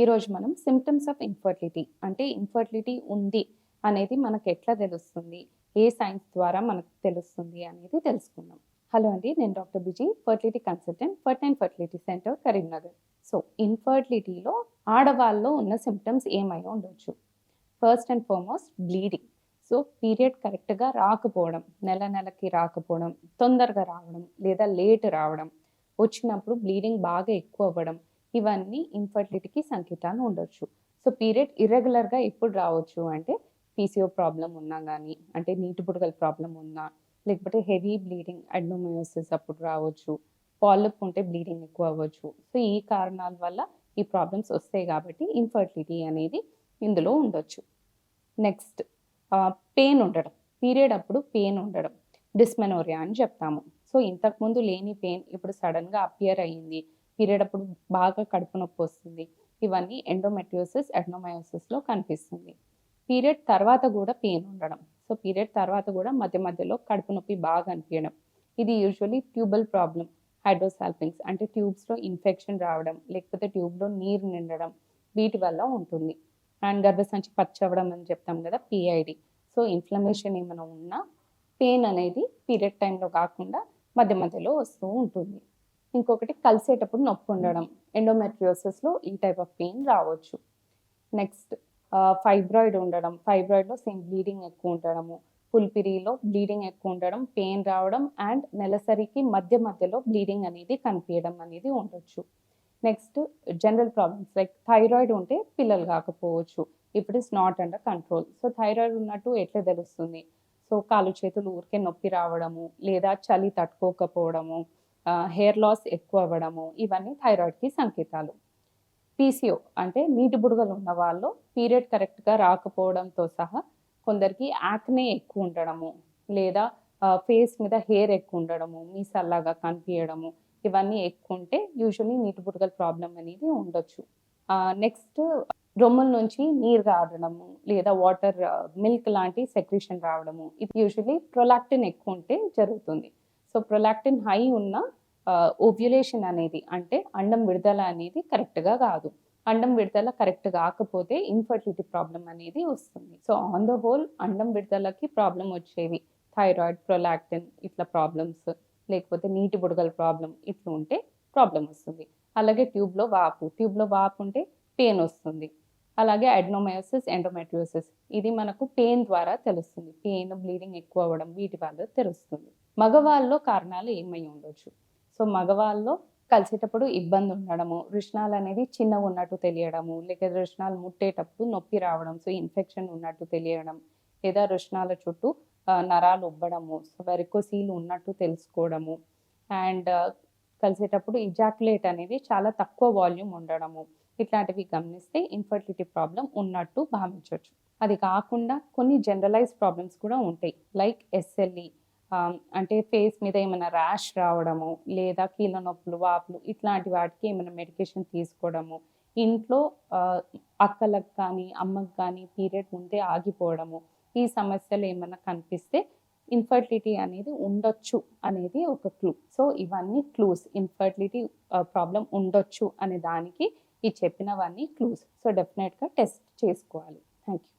ఈరోజు మనం symptoms of infertility అంటే ఇన్ఫర్టిలిటీ ఉంది అనేది మనకు ఎట్లా తెలుస్తుంది, ఏ సైన్స్ ద్వారా మనకు తెలుస్తుంది అనేది తెలుసుకుందాం. హలో అండి, నేను డాక్టర్ బిజీ, ఫర్టిలిటీ కన్సల్టెంట్, ఫర్టైన్ ఫర్టిలిటీ సెంటర్, కరీంనగర్. సో ఇన్ఫర్టిలిటీలో ఆడవాళ్ళలో ఉన్న సిమ్టమ్స్ ఏమై ఉండొచ్చు? First and foremost bleeding. So period కరెక్ట్గా రాకపోవడం, నెలకి రాకపోవడం, తొందరగా రావడం లేదా లేట్ రావడం, వచ్చినప్పుడు బ్లీడింగ్ బాగా ఎక్కువ అవ్వడం, ఇవన్నీ ఇన్ఫర్టిలిటీకి సంకేతాలు ఉండొచ్చు. సో పీరియడ్ ఇర్రెగ్యులర్గా ఎప్పుడు రావచ్చు అంటే పీసీఓ ప్రాబ్లం ఉన్నా కానీ, అంటే నీటి బుడగల ప్రాబ్లం ఉన్నా, లేకపోతే హెవీ బ్లీడింగ్ అడ్నోమయోసిస్ అప్పుడు రావచ్చు, పాలిప్ ఉంటే బ్లీడింగ్ ఎక్కువ అవ్వచ్చు. సో ఈ కారణాల వల్ల ఈ ప్రాబ్లమ్స్ వస్తాయి కాబట్టి ఇన్ఫర్టిలిటీ అనేది ఇందులో ఉండొచ్చు. నెక్స్ట్ పెయిన్ ఉండడం, పీరియడ్ అప్పుడు పెయిన్ ఉండడం, డిస్మెనోరియా అని చెప్తాము. సో ఇంతకుముందు లేని పెయిన్ ఇప్పుడు సడన్గా అపియర్ అయ్యింది, పీరియడ్ అప్పుడు బాగా కడుపు నొప్పి వస్తుంది, ఇవన్నీ ఎండోమెట్రియోసిస్ అడ్నోమయోసిస్లో కనిపిస్తుంది. పీరియడ్ తర్వాత కూడా పెయిన్ ఉండడం, సో పీరియడ్ తర్వాత కూడా మధ్య మధ్యలో కడుపు నొప్పి బాగా అనిపించడం, ఇది యూజువలీ ట్యూబల్ ప్రాబ్లం, హైడ్రోసాల్పింగ్స్ అంటే ట్యూబ్స్లో ఇన్ఫెక్షన్ రావడం, లేకపోతే ట్యూబ్లో నీరు నిండడం, వీటి వల్ల ఉంటుంది. అండ్ గర్భసంచి పచ్చవడం అని చెప్తాం కదా, పిఐడి. సో ఇన్ఫ్లమేషన్ ఏమైనా ఉన్నా పెయిన్ అనేది పీరియడ్ టైంలో కాకుండా మధ్య మధ్యలో వస్తూ ఉంటుంది. ఇంకొకటి కలిసేటప్పుడు నొప్పి ఉండడం, ఎండోమెట్రియోసిస్లో ఈ టైప్ ఆఫ్ పెయిన్ రావచ్చు. నెక్స్ట్ ఫైబ్రాయిడ్ ఉండడం, ఫైబ్రాయిడ్లో సేమ్ బ్లీడింగ్ ఎక్కువ ఉండడము, పుల్పిరిలో బ్లీడింగ్ ఎక్కువ ఉండడం, పెయిన్ రావడం, అండ్ నెలసరికి మధ్య మధ్యలో బ్లీడింగ్ అనేది కనిపించడం అనేది ఉండొచ్చు. Next general problems like thyroid ఉంటే పిల్లలు కాకపోవచ్చు, ఇప్పుడు it's not under control. So thyroid ఉన్నట్టు ఎట్లా తెలుస్తుంది? సో కాలు చేతులు ఊరికే నొప్పి రావడము, లేదా చలి తట్టుకోకపోవడము, హెయిర్ లాస్ ఎక్కువ అవ్వడము, ఇవన్నీ థైరాయిడ్కి సంకేతాలు. పీసీఓ అంటే నీటి బుడగలు ఉన్న వాళ్ళు పీరియడ్ కరెక్ట్గా రాకపోవడంతో సహా కొందరికి యాక్నే ఎక్కువ ఉండడము, లేదా ఫేస్ మీద హెయిర్ ఎక్కువ ఉండడము, మీసల్లాగా కనిపించడము, ఇవన్నీ ఎక్కువ ఉంటే యూజువల్లీ నీటి బుడగల ప్రాబ్లం అనేది ఉండొచ్చు. నెక్స్ట్ రొమ్ముల నుంచి నీరు రావడము, లేదా వాటర్ మిల్క్ లాంటి సెక్రీషన్ రావడము, ఇది యూజువల్లీ ప్రొలాక్టిన్ ఎక్కువ ఉంటే జరుగుతుంది. సో ప్రొలాక్టిన్ హై ఉన్న ఓవ్యులేషన్ అనేది అంటే అండం విడుదల అనేది కరెక్ట్గా కాదు. అండం విడుదల కరెక్ట్ కాకపోతే ఇన్ఫర్టిలిటీ ప్రాబ్లం అనేది వస్తుంది. సో ఆన్ ద హోల్ అండం విడుదలకి ప్రాబ్లం వచ్చేవి థైరాయిడ్, ప్రొలాక్టిన్ ఇట్లా ప్రాబ్లమ్స్, లేకపోతే నీటి బుడగల ప్రాబ్లం ఇట్లా ఉంటే ప్రాబ్లం వస్తుంది. అలాగే ట్యూబ్లో వాపు ఉంటే పెయిన్ వస్తుంది. అలాగే అడ్నోమయోసిస్, ఎండోమెట్రియోసిస్, ఇది మనకు పెయిన్ ద్వారా తెలుస్తుంది. పెయిన్, బ్లీడింగ్ ఎక్కువ అవ్వడం, వీటి వల్ల తెలుస్తుంది. మగవాళ్ళలో కారణాలు ఏమై ఉండొచ్చు? సో మగవాళ్ళలో కలిసేటప్పుడు ఇబ్బంది ఉండడము, రుష్ణాలు అనేది చిన్నగా ఉన్నట్టు తెలియడము, లేక రుష్ణాలు ముట్టేటప్పుడు నొప్పి రావడం, సో ఇన్ఫెక్షన్ ఉన్నట్టు తెలియడం, లేదా రుష్ణాల చుట్టూ నరాలు ఉబ్బడము, సో వెరికోసీలు ఉన్నట్టు తెలుసుకోవడము, అండ్ కలిసేటప్పుడు ఇజాక్యులేట్ అనేది చాలా తక్కువ వాల్యూమ్ ఉండడము, ఇట్లాంటివి గమనిస్తే ఇన్ఫర్టిలిటీ ప్రాబ్లం ఉన్నట్టు భావించవచ్చు. అది కాకుండా కొన్ని జనరలైజ్ ప్రాబ్లమ్స్ కూడా ఉంటాయి, లైక్ ఎస్ఎల్ఈ అంటే ఫేస్ మీద ఏమైనా ర్యాష్ రావడము, లేదా కీళ్ళ నొప్పులు, వాపులు, ఇట్లాంటి వాటికి ఏమైనా మెడికేషన్ తీసుకోవడము, ఇంట్లో అక్కలకు కానీ అమ్మకు కానీ పీరియడ్ ముందే ఆగిపోవడము, ఈ సమస్యలు ఏమైనా కనిపిస్తే ఇన్ఫర్టిలిటీ అనేది ఉండొచ్చు అనేది ఒక క్లూ. సో ఇవన్నీ క్లూస్, ఇన్ఫర్టిలిటీ ప్రాబ్లం ఉండొచ్చు అనే దానికి ఈ చెప్పినవన్నీ క్లూస్. సో డెఫినెట్గా టెస్ట్ చేసుకోవాలి. Thank you.